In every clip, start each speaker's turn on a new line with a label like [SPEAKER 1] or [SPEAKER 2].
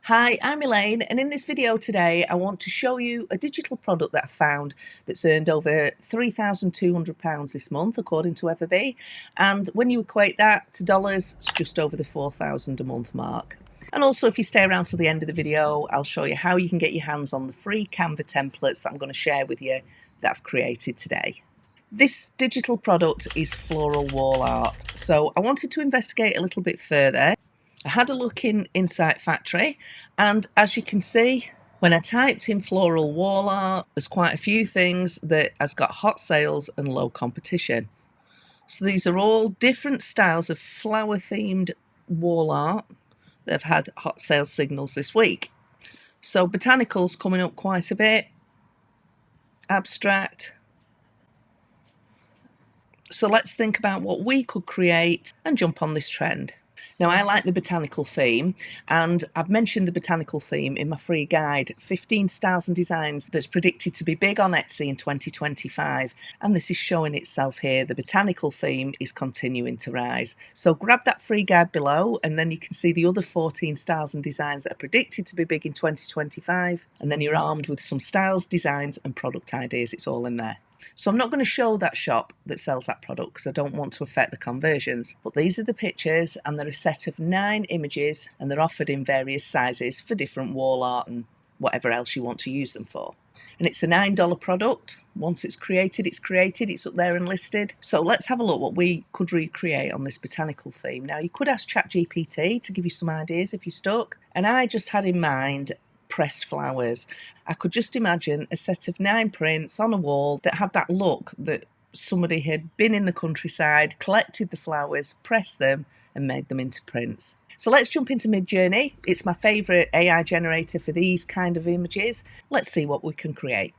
[SPEAKER 1] Hi, I'm Elaine, and in this video today I want to show you a digital product that I found that's earned over £3,200 this month according to Everbee, and when you equate that to dollars, it's just over the £4,000 a month mark. And also, if you stay around till the end of the video, I'll show you how you can get your hands on the free Canva templates that I'm going to share with you that I've created today. This digital product is floral wall art, so I wanted to investigate a little bit further. I had a look in Insight Factory, and as you can see, when I typed in floral wall art, there's quite a few things that has got hot sales and low competition. So these are all different styles of flower themed wall art that have had hot sales signals this week. So botanicals coming up quite a bit, abstract. So let's think about what we could create and jump on this trend. Now, I like the botanical theme, and I've mentioned the botanical theme in my free guide, 15 Styles and Designs, that's predicted to be big on Etsy in 2025, and this is showing itself here. The botanical theme is continuing to rise. So grab that free guide below, and then you can see the other 14 styles and designs that are predicted to be big in 2025, and then you're armed with some styles, designs, and product ideas. It's all in there. So I'm not going to show that shop that sells that product because I don't want to affect the conversions. But these are the pictures, and they're a set of 9 images, and they're offered in various sizes for different wall art and whatever else you want to use them for. And it's a $9 product. Once it's created, it's up there and listed. So let's have a look what we could recreate on this botanical theme. Now, you could ask ChatGPT to give you some ideas if you're stuck. And I just had in mind pressed flowers. I could just imagine a set of 9 prints on a wall that had that look that somebody had been in the countryside, collected the flowers, pressed them, and made them into prints. So let's jump into Midjourney. It's my favourite AI generator for these kind of images. Let's see what we can create.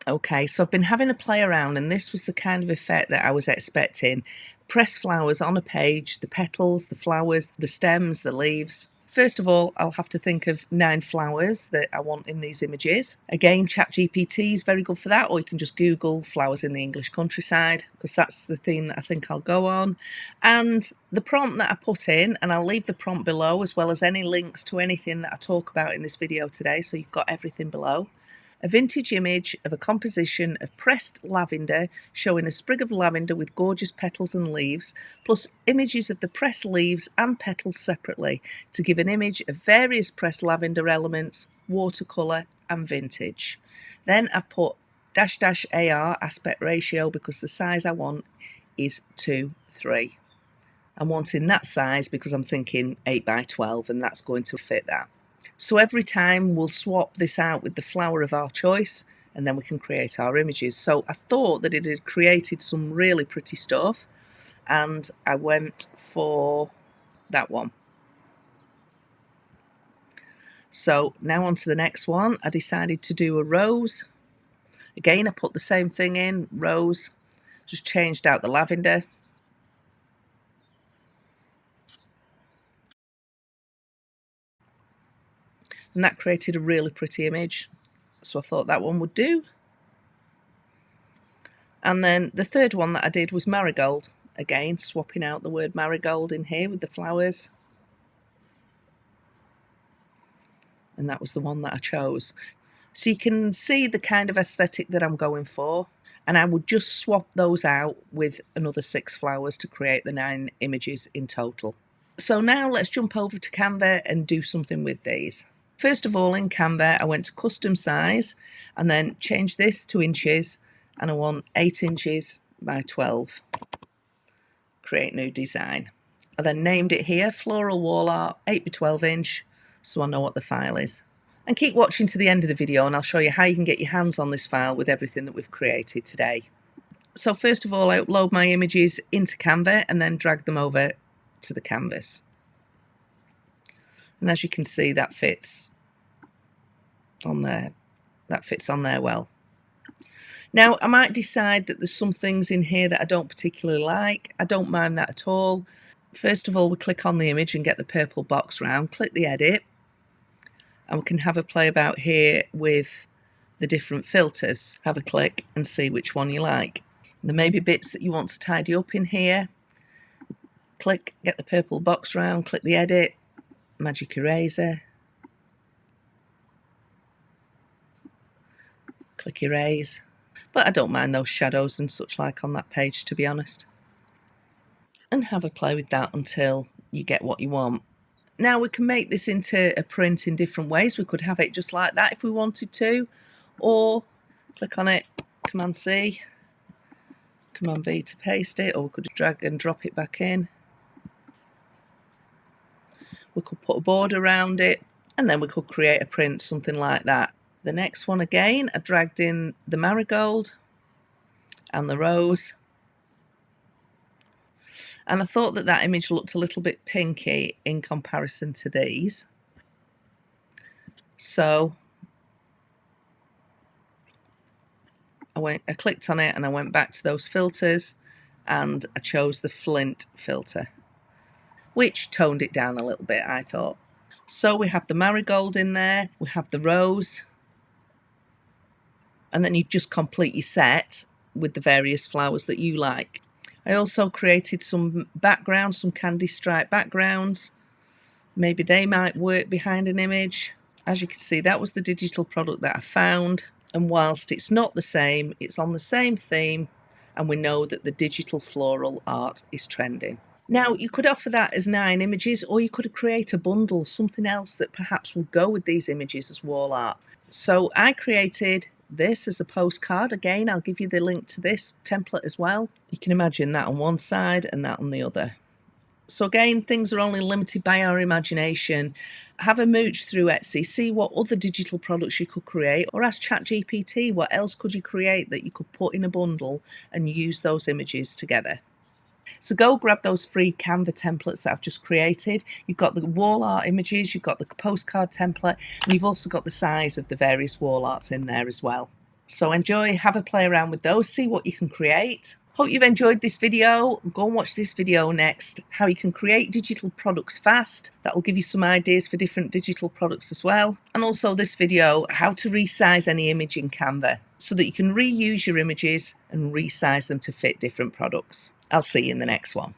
[SPEAKER 1] Okay, so I've been having a play around, and this was the kind of effect that I was expecting. Pressed flowers on a page, the petals, the flowers, the stems, the leaves. First of all, I'll have to think of 9 flowers that I want in these images. Again, ChatGPT is very good for that, or you can just Google flowers in the English countryside, because that's the theme that I think I'll go on. And the prompt that I put in, and I'll leave the prompt below, as well as any links to anything that I talk about in this video today, so you've got everything below. A vintage image of a composition of pressed lavender showing a sprig of lavender with gorgeous petals and leaves, plus images of the pressed leaves and petals separately to give an image of various pressed lavender elements, watercolor and vintage. Then I put --AR aspect ratio because the size I want is 2:3. I'm wanting that size because I'm thinking 8x12, and that's going to fit that. So every time we'll swap this out with the flower of our choice, and then we can create our images. So I thought that it had created some really pretty stuff, and I went for that one. So now on to the next one. I decided to do a rose. Again, I put the same thing in, rose, just changed out the lavender. And that created a really pretty image. So I thought that one would do. And then the third one that I did was marigold. Again, swapping out the word marigold in here with the flowers. And that was the one that I chose. So you can see the kind of aesthetic that I'm going for. And I would just swap those out with another 6 flowers to create the 9 images in total. So now let's jump over to Canva and do something with these. First of all, in Canva, I went to custom size and then changed this to inches, and I want 8 inches by 12. Create new design. I then named it here, floral wall art, 8 by 12 inch, so I know what the file is. And keep watching to the end of the video, and I'll show you how you can get your hands on this file with everything that we've created today. So first of all, I upload my images into Canva and then drag them over to the canvas. And as you can see, that fits on there. That fits on there well. Now, I might decide that there's some things in here that I don't particularly like. I don't mind that at all. First of all, we click on the image and get the purple box round, click the edit, and we can have a play about here with the different filters. Have a click and see which one you like. There may be bits that you want to tidy up in here. Click, get the purple box round, click the edit, magic eraser, Click erase. But I don't mind those shadows and such like on that page, to be honest. And have a play with that until you get what you want. Now we can make this into a print in different ways. We could have it just like that if we wanted to, or click on it, Command C, Command V to paste it, or we could drag and drop it back in. We could put a border around it, and then we could create a print, something like that. The next one again, I dragged in the marigold and the rose. And I thought that that image looked a little bit pinky in comparison to these. So I clicked on it and I went back to those filters and I chose the flint filter, which toned it down a little bit, I thought. So we have the marigold in there, we have the rose, and then you just complete your set with the various flowers that you like. I also created some backgrounds, some candy stripe backgrounds. Maybe they might work behind an image. As you can see, that was the digital product that I found. And whilst it's not the same, it's on the same theme, and we know that the digital floral art is trending. Now, you could offer that as 9 images, or you could create a bundle, something else that perhaps would go with these images as wall art. So I created this as a postcard. Again, I'll give you the link to this template as well. You can imagine that on one side and that on the other. So again, things are only limited by our imagination. Have a mooch through Etsy, see what other digital products you could create, or ask ChatGPT what else could you create that you could put in a bundle and use those images together. So go grab those free Canva templates that I've just created. You've got the wall art images, you've got the postcard template, and you've also got the size of the various wall arts in there as well. So enjoy, have a play around with those, see what you can create. Hope you've enjoyed this video. Go and watch this video next, how you can create digital products fast. That will give you some ideas for different digital products as well. And also this video, how to resize any image in Canva so that you can reuse your images and resize them to fit different products. I'll see you in the next one.